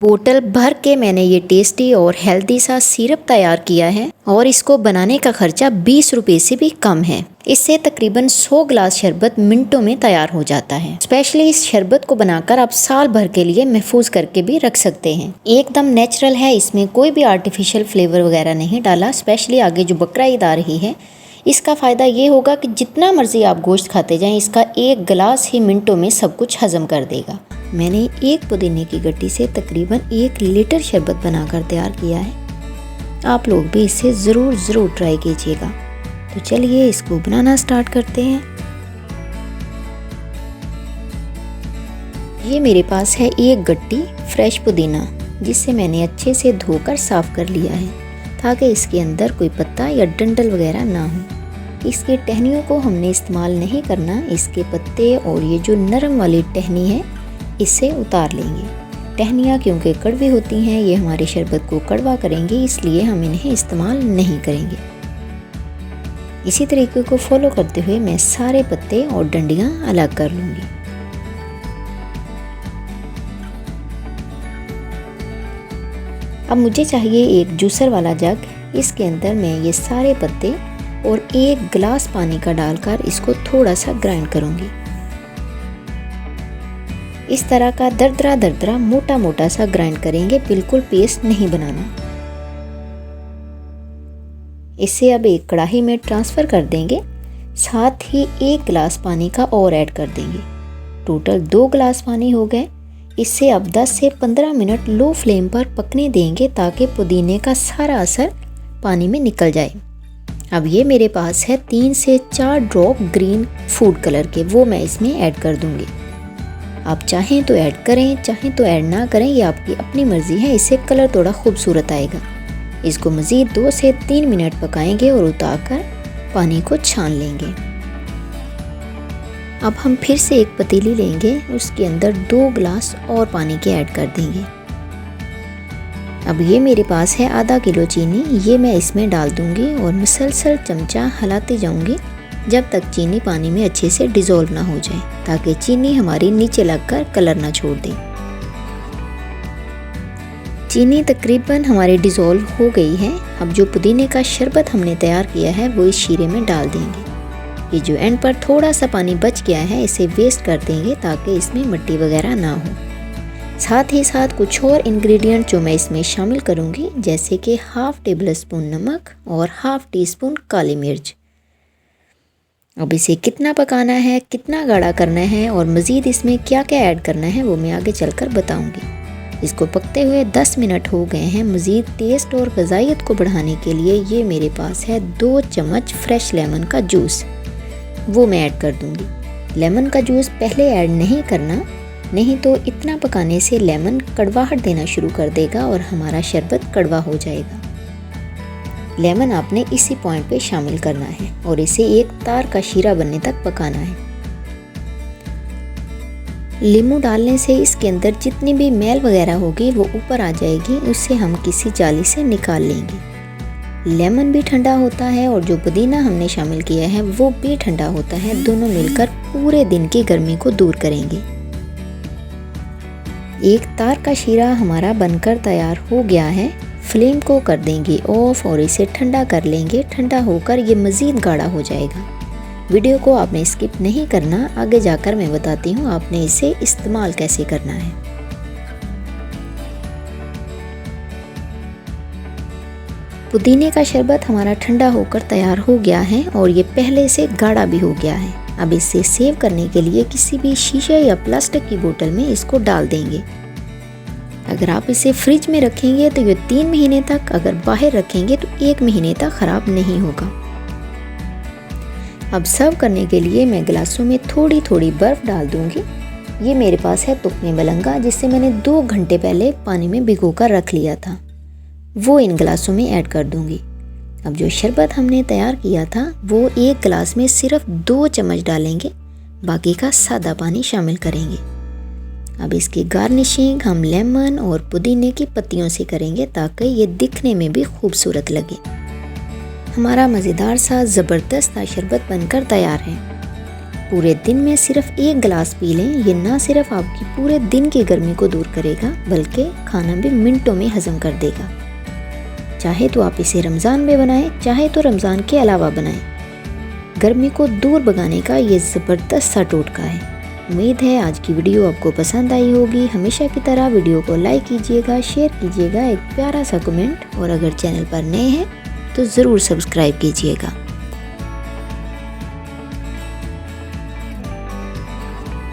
बोतल भर के मैंने ये टेस्टी और हेल्दी सा सिरप तैयार किया है और इसको बनाने का खर्चा 20 रुपए से भी कम है। इससे तकरीबन 100 ग्लास शरबत मिनटों में तैयार हो जाता है। स्पेशली इस शरबत को बनाकर आप साल भर के लिए महफूज करके भी रख सकते हैं। एकदम नेचुरल है, इसमें कोई भी आर्टिफिशियल फ्लेवर वगैरह नहीं डाला। स्पेशली आगे जो बकरा ईद आ रही है, इसका फ़ायदा ये होगा कि जितना मर्जी आप गोश्त खाते जाएं, इसका एक गिलास ही मिनटों में सब कुछ हजम कर देगा। मैंने एक पुदीने की गट्टी से तकरीबन 1 लीटर शरबत बनाकर तैयार किया है। आप लोग भी इसे ज़रूर ट्राई कीजिएगा। तो चलिए इसको बनाना स्टार्ट करते हैं। ये मेरे पास है 1 गट्टी फ्रेश पुदीना, जिसे मैंने अच्छे से धोकर साफ़ कर लिया है ताकि इसके अंदर कोई पत्ता या डंठल वगैरह ना हो। इसकी टहनियों को हमने इस्तेमाल नहीं करना। इसके पत्ते और ये जो नरम वाली टहनी है, इसे उतार लेंगे। टहनियाँ क्योंकि कड़वी होती हैं, ये हमारे शरबत को कड़वा करेंगे, इसलिए हम इन्हें इस्तेमाल नहीं करेंगे। इसी तरीके को फॉलो करते हुए मैं सारे पत्ते और डंडियाँ अलग कर लूँगी। अब मुझे चाहिए एक जूसर वाला जग। इसके अंदर मैं ये सारे पत्ते और 1 गिलास पानी का डालकर इसको थोड़ा सा ग्राइंड करूँगी। इस तरह का दरदरा मोटा सा ग्राइंड करेंगे, बिल्कुल पेस्ट नहीं बनाना। इसे अब एक कढ़ाई में ट्रांसफ़र कर देंगे। साथ ही 1 गिलास पानी का और ऐड कर देंगे। टोटल 2 गिलास पानी हो गए। इसे अब 10 से 15 मिनट लो फ्लेम पर पकने देंगे ताकि पुदीने का सारा असर पानी में निकल जाए। अब ये मेरे पास है 3 से 4 ड्रॉप ग्रीन फूड कलर के, वो मैं इसमें ऐड कर दूंगी। आप चाहें तो ऐड करें, चाहें तो ऐड ना करें, ये आपकी अपनी मर्ज़ी है। इससे कलर थोड़ा खूबसूरत आएगा। इसको मज़ीद 2 से 3 मिनट पकाएंगे और उतारकर पानी को छान लेंगे। अब हम फिर से एक पतीली लेंगे, उसके अंदर 2 गिलास और पानी के ऐड कर देंगे। अब ये मेरे पास है आधा किलो चीनी, ये मैं इसमें डाल दूंगी और मुसलसल चमचा हिलाते जाऊंगी जब तक चीनी पानी में अच्छे से डिज़ोल्व ना हो जाए, ताकि चीनी हमारी नीचे लगकर कलर ना छोड़ दे। चीनी तकरीबन हमारी डिज़ोल्व हो गई है। अब जो पुदीने का शरबत हमने तैयार किया है वो इस शीरे में डाल देंगे। ये जो एंड पर थोड़ा सा पानी बच गया है, इसे वेस्ट कर देंगे ताकि इसमें मिट्टी वगैरह ना हो। साथ ही साथ कुछ और इंग्रेडिएंट जो मैं इसमें शामिल करूँगी, जैसे कि हाफ़ टेबल स्पून नमक और हाफ़ टी स्पून काली मिर्च। अब इसे कितना पकाना है, कितना गाढ़ा करना है और मज़ीद इसमें क्या क्या ऐड करना है, वो मैं आगे चलकर बताऊंगी। इसको पकते हुए 10 मिनट हो गए हैं। मज़ीद टेस्ट और ग़ज़ाइयत को बढ़ाने के लिए ये मेरे पास है 2 चम्मच फ्रेश लेमन का जूस, वो मैं ऐड कर दूंगी। लेमन का जूस पहले ऐड नहीं करना, नहीं तो इतना पकाने से लेमन कड़वाहट देना शुरू कर देगा और हमारा शरबत कड़वा हो जाएगा। लेमन आपने इसी पॉइंट पे शामिल करना है और इसे एक तार का शीरा बनने तक पकाना है। लींबू डालने से इसके अंदर जितनी भी मैल वगैरह होगी वो ऊपर आ जाएगी, उससे हम किसी जाली से निकाल लेंगे। लेमन भी ठंडा होता है और जो पुदीना हमने शामिल किया है वो भी ठंडा होता है। दोनों मिलकर पूरे दिन की गर्मी को दूर करेंगे। एक तार का शीरा हमारा बनकर तैयार हो गया है। फ्लेम को कर देंगे ऑफ और इसे ठंडा कर लेंगे। ठंडा होकर ये मज़ीद गाढ़ा हो जाएगा। वीडियो को आपने स्किप नहीं करना, आगे जाकर मैं बताती हूँ आपने इसे इस्तेमाल कैसे करना है। पुदीने का शरबत हमारा ठंडा होकर तैयार हो गया है और ये पहले से गाढ़ा भी हो गया है। अब इसे सेव करने के लिए किसी भी शीशे या प्लास्टिक की बोतल में इसको डाल देंगे। अगर आप इसे फ्रिज में रखेंगे तो ये 3 महीने तक, अगर बाहर रखेंगे तो 1 महीने तक ख़राब नहीं होगा। अब सर्व करने के लिए मैं गिलासों में थोड़ी थोड़ी बर्फ़ डाल दूंगी। ये मेरे पास है तुकमे मलंगा, जिसे मैंने 2 घंटे पहले पानी में भिगो कर रख लिया था, वो इन गिलासों में ऐड कर दूंगी। अब जो शरबत हमने तैयार किया था वो 1 गिलास में सिर्फ 2 चम्मच डालेंगे, बाकी का सादा पानी शामिल करेंगे। अब इसकी गार्निशिंग हम लेमन और पुदीने की पत्तियों से करेंगे ताकि ये दिखने में भी खूबसूरत लगे। हमारा मज़ेदार सा ज़बरदस्त सा शरबत बनकर तैयार है। पूरे दिन में सिर्फ 1 गिलास पी लें। ये ना सिर्फ आपकी पूरे दिन की गर्मी को दूर करेगा बल्कि खाना भी मिनटों में हजम कर देगा। चाहे तो आप इसे रमज़ान में बनाएं, चाहे तो रमज़ान के अलावा बनाएं। गर्मी को दूर भगाने का ये ज़बरदस्त सा टोटका है। उम्मीद है आज की वीडियो आपको पसंद आई होगी। हमेशा की तरह वीडियो को लाइक कीजिएगा, शेयर कीजिएगा, एक प्यारा सा कमेंट, और अगर चैनल पर नए हैं तो ज़रूर सब्सक्राइब कीजिएगा।